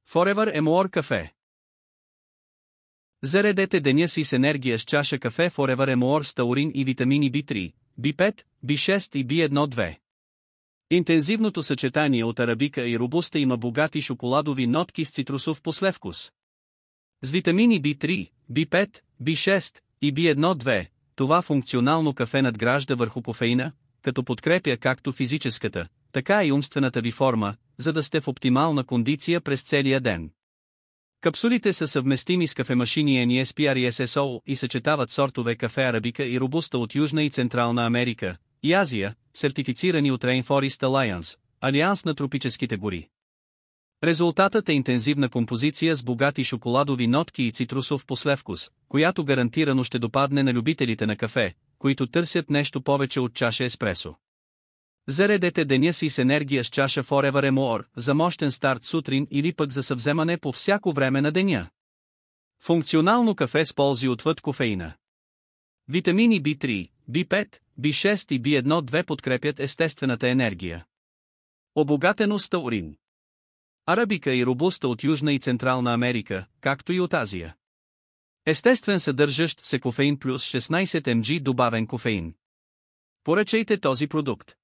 Forever More кафе. Заредете деня си с енергия с чаша кафе Forever More с таурин и витамини B3, B5, B6 и B1-2. Интензивното съчетание от арабика и робуста има богати шоколадови нотки с цитрусов послевкус. С витамини B3, B5, B6 и B1-2, това функционално кафе надгражда върху кофеина, като подкрепя както физическата, така и умствената ви форма, за да сте в оптимална кондиция през целия ден. Капсулите са съвместими с кафемашини NESPR и SSO и съчетават сортове кафе арабика и робуста от Южна и Централна Америка и Азия, сертифицирани от Rainforest Alliance, Алианс на тропическите гори. Резултатът е интензивна композиция с богати шоколадови нотки и цитрусов послевкус, която гарантирано ще допадне на любителите на кафе, които търсят нещо повече от чаша еспресо. Заредете деня си с енергия с чаша Forever More за мощен старт сутрин или пък за съвземане по всяко време на деня. Функционално кафе с ползи отвъд кофеина. Витамини B3, B5, B6 и B1-2 подкрепят естествената енергия. Обогатено с таурин. Арабика и робуста от Южна и Централна Америка, както и от Азия. Естествен съдържащ се кофеин плюс 16 mg добавен кофеин. Поръчайте този продукт.